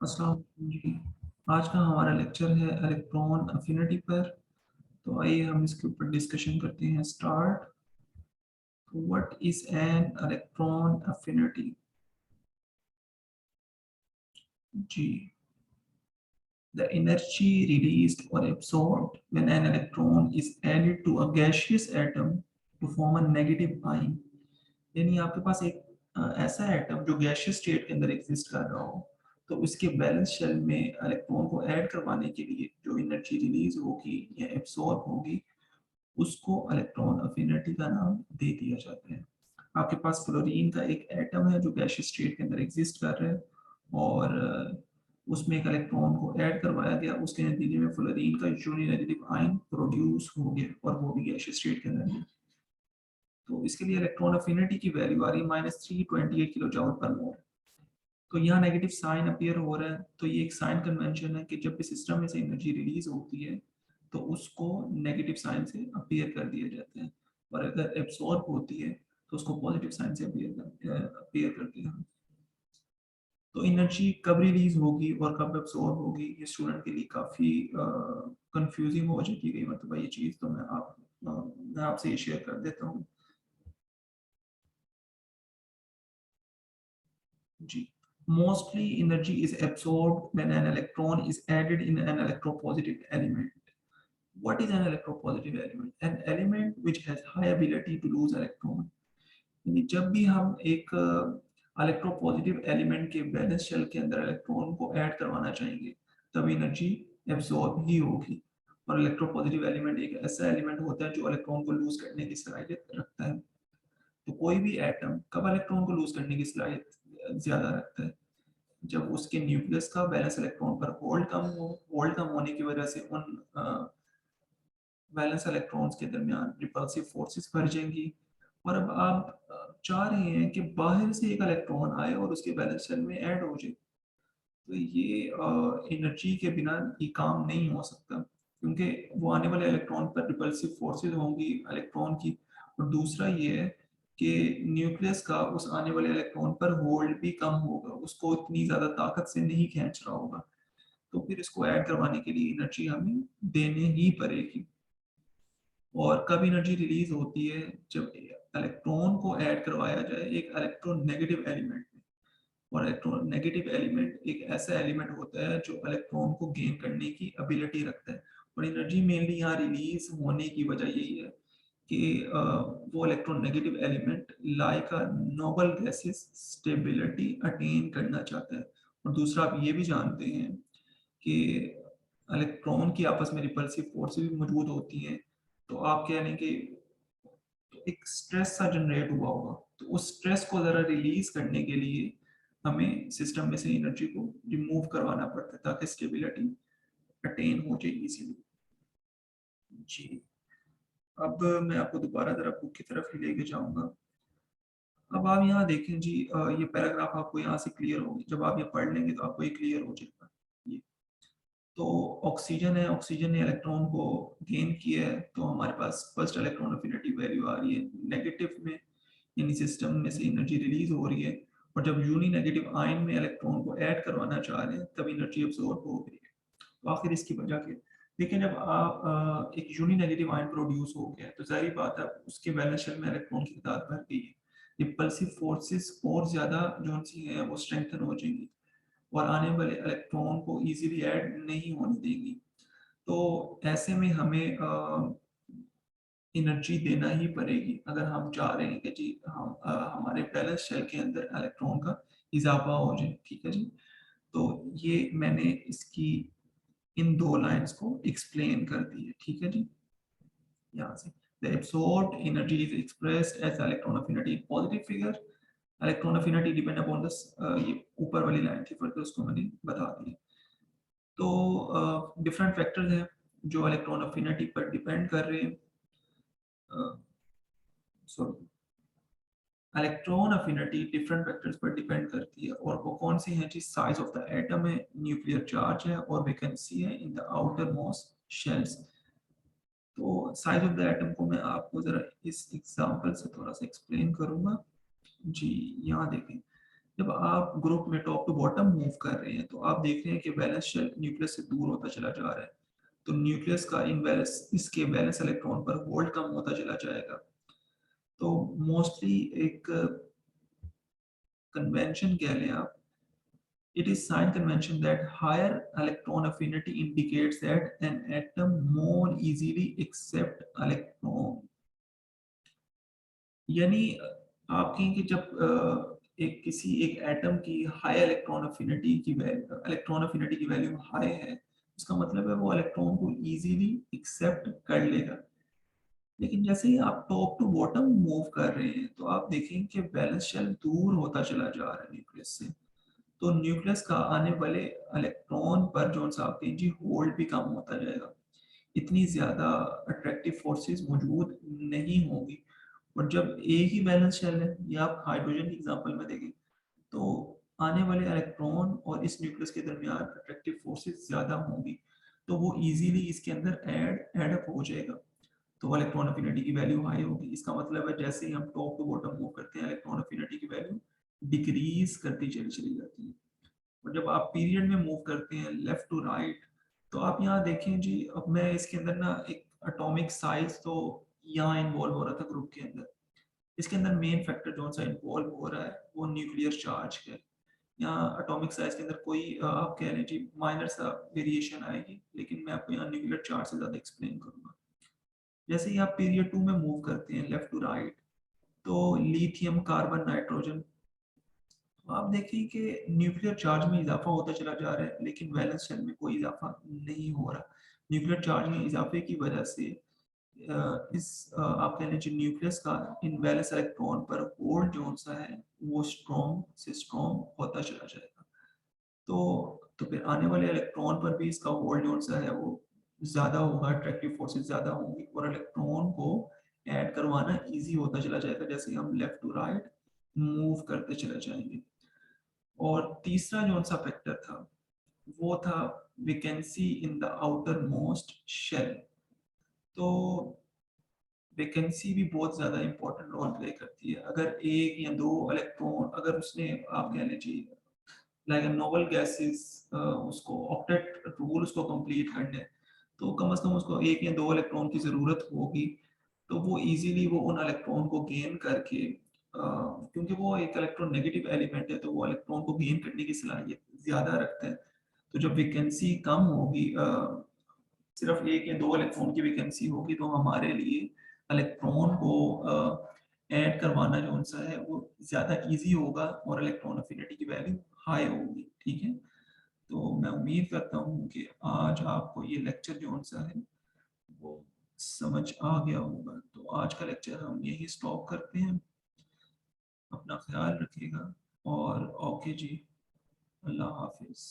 अस्सलाम वालेकुम जी। आज का हमारा लेक्चर है इलेक्ट्रॉन अफिनिटी पर। तो आइए हम इसके ऊपर डिस्कशन करते हैं। Start. What is an electron affinity? जी, the energy released or absorbed when an electron is added to a gaseous atom to form a negative ion। यानी आपके पास एक ऐसा एटम जो गैसियस स्टेट के अंदर एग्जिस्ट कर रहा हो, तो उसके बैलेंस शेल में इलेक्ट्रॉन को ऐड करवाने के लिए जो एनर्जी रिलीज होगी या एब्सॉर्ब होगी, उसको इलेक्ट्रॉन अफिनिटी का नाम दे दिया जाता है। आपके पास फ्लोरीन का एक एटम है जो गैसियस स्टेट के अंदर एग्जिस्ट कर रहा है, और उसमें एक इलेक्ट्रॉन को ऐड करवाया गया, उसके नतीजे में फ्लोरीन का यूनिनेगेटिव आयन प्रोड्यूस हो गया और वो भी गैसियस स्टेट के अंदर है। तो इसके लिए इलेक्ट्रॉन अफिनिटी की वैल्यू आ रही है -328 किलो जूल पर मोल। तो यहाँ नेगेटिव साइन अपीयर हो रहा है, तो ये एक साइन कन्वेंशन है कि जब भी सिस्टम में से एनर्जी रिलीज होती है तो उसको नेगेटिव साइन से अपीयर कर दिया जाता है, और अगर एब्सॉर्ब होती है तो उसको पॉजिटिव साइन से अपीयर कर दिया। तो एनर्जी कब रिलीज होगी और कब एब्सॉर्ब होगी, ये स्टूडेंट के लिए काफ़ी कंफ्यूजिंग हो जाती है मतलब ये चीज़। तो मैं आपसे ये शेयर कर देता हूँ। G. Mostly energy is absorbed when an electron is added in an electropositive element. What is an electropositive element? An element which has high ability to lose electron. यानी जब भी हम एक इलेक्ट्रोपॉजिटिव एलिमेंट के balance shell के अंदर electron को add करवाना चाहेंगे, तब एनर्जी एब्सॉर्ब ही होगी। और इलेक्ट्रोपॉजिटिव एलिमेंट एक ऐसा एलिमेंट होता है जो इलेक्ट्रॉन को लूज करने की सलाहियत रखता है। तो कोई भी एटम कब इलेक्ट्रॉन को लूज करने की सलाहियत ज्यादा रखता है? जब उसके न्यूक्लियस का बैलेंस इलेक्ट्रॉन पर होल्ड कम हो। होल्ड कम होने की वजह से उन बैलेंस इलेक्ट्रॉन्स के दरमियान रिपल्सिव फोर्सेस बढ़ जाएंगी। और अब आप चाह रहे हैं कि बाहर से एक इलेक्ट्रॉन आए और उसके बैलेंस शेल में ऐड हो जाए, तो ये एनर्जी के बिना ये काम नहीं हो सकता, क्योंकि वो आने वाले इलेक्ट्रॉन पर रिपल्सिव फोर्सेस होंगी इलेक्ट्रॉन की। और दूसरा ये है कि न्यूक्लियस का उस आने वाले इलेक्ट्रॉन पर होल्ड भी कम होगा, उसको इतनी ज़्यादा ताकत से नहीं खींच रहा होगा। तो फिर इसको ऐड करवाने के लिए एनर्जी हमें देने ही पड़ेगी। और कब एनर्जी रिलीज होती है? जब इलेक्ट्रॉन को ऐड करवाया जाए एक इलेक्ट्रोनेगेटिव एलिमेंट में। और इलेक्ट्रोनेगेटिव एलिमेंट एक ऐसा एलिमेंट होता है जो इलेक्ट्रॉन को गेन करने की एबिलिटी रखता है। और एनर्जी मेनली यहाँ रिलीज होने की वजह यही है कि वो इलेक्ट्रोनेगेटिव एलिमेंट लाइक अ नोबल गैसेस स्टेबिलिटी अटेन करना चाहता है। और दूसरा आप ये भी जानते हैं कि इलेक्ट्रॉन की आपस में रिपल्सिव फोर्सेस भी मौजूद होती हैं। तो आप कह लें कि एक स्ट्रेस सा जनरेट हुआ होगा, तो उस स्ट्रेस को ज़रा रिलीज करने के लिए हमें सिस्टम में से एनर्जी को रिमूव करवाना पड़ता है ताकि स्टेबिलिटी अटेन हो जाए इजीली। जी, अब मैं आपको दोबारा ज़रा बुक की तरफ ही लेके जाऊंगा। अब आप यहाँ देखें जी, ये पैराग्राफ आपको यहाँ से क्लियर होगी। जब आप ये पढ़ लेंगे तो आपको ये क्लियर हो जाएगा। ये तो ऑक्सीजन है, ऑक्सीजन ने इलेक्ट्रॉन को गेन किया है, तो हमारे पास फर्स्ट इलेक्ट्रॉन अफिनिटी वैल्यू आ रही है नेगेटिव में, यानी सिस्टम में से एनर्जी रिलीज हो रही है। और जब यूनी नेगेटिव आयन में इलेक्ट्रॉन को ऐड करवाना चाह रहे हैं तब एनर्जी अब्सॉर्ब हो गई है। तो आखिर इसकी वजह क्या? लेकिन जब आप एक यूनी नेगेटिव आयन प्रोड्यूस हो गया है, तो जाहिर बात है उसके बैलेंस शेल में इलेक्ट्रॉन की तादाद बढ़ गई है। रिपल्सिव फोर्सेस और ज्यादा जो सी हैं वो स्ट्रेंथन हो जाएंगी और आने वाले इलेक्ट्रॉन को इजीली ऐड नहीं होने देंगी। तो ऐसे में हमें एनर्जी देना ही पड़ेगी अगर हम चाह रहे हैं कि जी हम हमारे बैलेंस शेल के अंदर इलेक्ट्रॉन का इजाफा हो जाए। ठीक है जी। तो ये मैंने इसकी इन दो लाइंस को एक्सप्लेन कर दी है। ठीक है जी। यहाँ से the absorbed energy is expressed as electron affinity in positive figure। Electron affinity depend upon this, ये ऊपर वाली लाइन थी, फिर उसको मैंने बता दी। तो डिफरेंट फैक्टर्स हैं जो इलेक्ट्रॉन अफिनिटी पर डिपेंड कर रहे हैं। Sorry, electron affinity different factors पर डिपेंड करती है, और वो कौन सी हैं जी? साइज ऑफ द एटम है, न्यूक्लियर चार्ज है, और वैकेंसी है इन द आउटर मोस्ट शेल्स। तो साइज ऑफ द एटम को मैं आपको जरा इस एग्जांपल से थोड़ा सा एक्सप्लेन करूंगा। जी, यहाँ देखें, जब आप ग्रुप में टॉप टू बॉटम मूव कर रहे हैं तो आप देख रहे हैं कि वैलेंस शेल न्यूक्लियस से दूर होता चला जा रहा है, तो न्यूक्लियस का इनवैलेंस इसके वैलेंस इलेक्ट्रॉन पर होल्ड कम होता चला जाएगा। तो मोस्टली एक कन्वेंशन कह लें आप, it is sign convention that higher electron affinity indicates that an atom more easily accept electron। यानी आप कहें कि जब एक किसी एक एटम की हाई इलेक्ट्रॉन अफिनिटी की वैल्यू हाई है, उसका मतलब है वो इलेक्ट्रॉन को इजीली एक्सेप्ट कर लेगा। लेकिन जैसे ही आप टॉप टू बॉटम मूव कर रहे हैं तो आप देखेंगे कि बैलेंस शेल दूर होता चला जा रहा है न्यूक्लियस से, तो न्यूक्लियस का आने वाले इलेक्ट्रॉन पर जो सा आपके जी होल्ड भी कम होता जाएगा, इतनी ज्यादा अट्रैक्टिव फोर्सेस मौजूद नहीं होगी। और जब एक ही बैलेंस शेल है, या आप हाइड्रोजन की एग्जांपल में देखें, तो आने वाले इलेक्ट्रॉन और इस न्यूक्लियस के दरमियान अट्रैक्टिव फोर्सेस ज्यादा होंगी, तो वो इजीली इसके अंदर ऐड अप हो जाएगा, तो इलेक्ट्रॉन अफिनिटी की वैल्यू हाई होगी। इसका मतलब है जैसे ही हम टॉप टू बॉटम मूव करते हैं, इलेक्ट्रॉन अफिनिटी की वैल्यू डिक्रीज करती चली जाती है। और जब आप पीरियड में मूव करते हैं लेफ्ट टू राइट, तो आप यहाँ देखें जी, अब मैं इसके अंदर ना एक एटॉमिक साइज तो यहाँ इन्वॉल्व हो रहा था ग्रुप के अंदर, इसके अंदर मेन फैक्टर जो सा इन्वॉल्व हो रहा है वो न्यूक्लियर चार्ज है। यहाँ एटॉमिक साइज के अंदर कोई आप कह लें जी माइनर सा वेरिएशन आएगी, लेकिन मैं आपको यहाँ न्यूक्लियर चार्ज से ज्यादा एक्सप्लेन करूंगा। जैसे ही आप पीरियड 2 में मूव करते हैं लेफ्ट टू राइट, तो लिथियम कार्बन नाइट्रोजन, तो आप देखें कि न्यूक्लियर चार्ज में इजाफा होता चला जा रहा है, लेकिन वैलेंस शेल में कोई इजाफा नहीं हो रहा। न्यूक्लियर चार्ज में इजाफे की वजह से आप कह लीजिए न्यूक्लियस का इन वैलेंस इलेक्ट्रॉन पर होल्ड जो सा है वो स्ट्रॉन्ग से स्ट्रॉन्ग होता चला जाएगा। तो फिर आने वाले इलेक्ट्रॉन पर भी इसका होल्ड जो सा है वो ज्यादा होगा, अट्रैक्टिव फोर्सेस ज्यादा होंगी और इलेक्ट्रॉन को ऐड करवाना इजी होता चला जाएगा जैसे हम लेफ्ट टू राइट मूव करते चले जाएंगे। और तीसरा जो सा फैक्टर था वो था vacancy in the outermost shell. तो वेकेंसी भी बहुत ज्यादा इंपॉर्टेंट रोल प्ले करती है। अगर एक या दो इलेक्ट्रॉन, अगर उसने आप कह लीजिए लाइक नोबल गैसेस उसको ऑक्टेट रूल उसको कंप्लीट करने, तो कम से कम उसको एक या दो इलेक्ट्रॉन की जरूरत होगी। तो वो इजीली वो उन इलेक्ट्रॉन को गेन करके क्योंकि वो एक इलेक्ट्रॉन नेगेटिव एलिमेंट है, तो वो इलेक्ट्रॉन को गेन करने की सलाहियत ज्यादा रखता है। तो जब वैकेंसी कम होगी, सिर्फ एक या दो इलेक्ट्रॉन की वैकेंसी होगी, तो हमारे लिए इलेक्ट्रॉन को ऐड करवाना जो उनसा है वो ज़्यादा इजी होगा और इलेक्ट्रॉन अफिनिटी की वैल्यू हाई होगी। ठीक है, तो मैं उम्मीद करता हूँ कि आज आपको ये लेक्चर जो उनसा है वो समझ आ गया होगा। तो आज का लेक्चर हम यही स्टॉप करते हैं। अपना ख्याल रखिएगा और ओके जी, अल्लाह हाफिज़।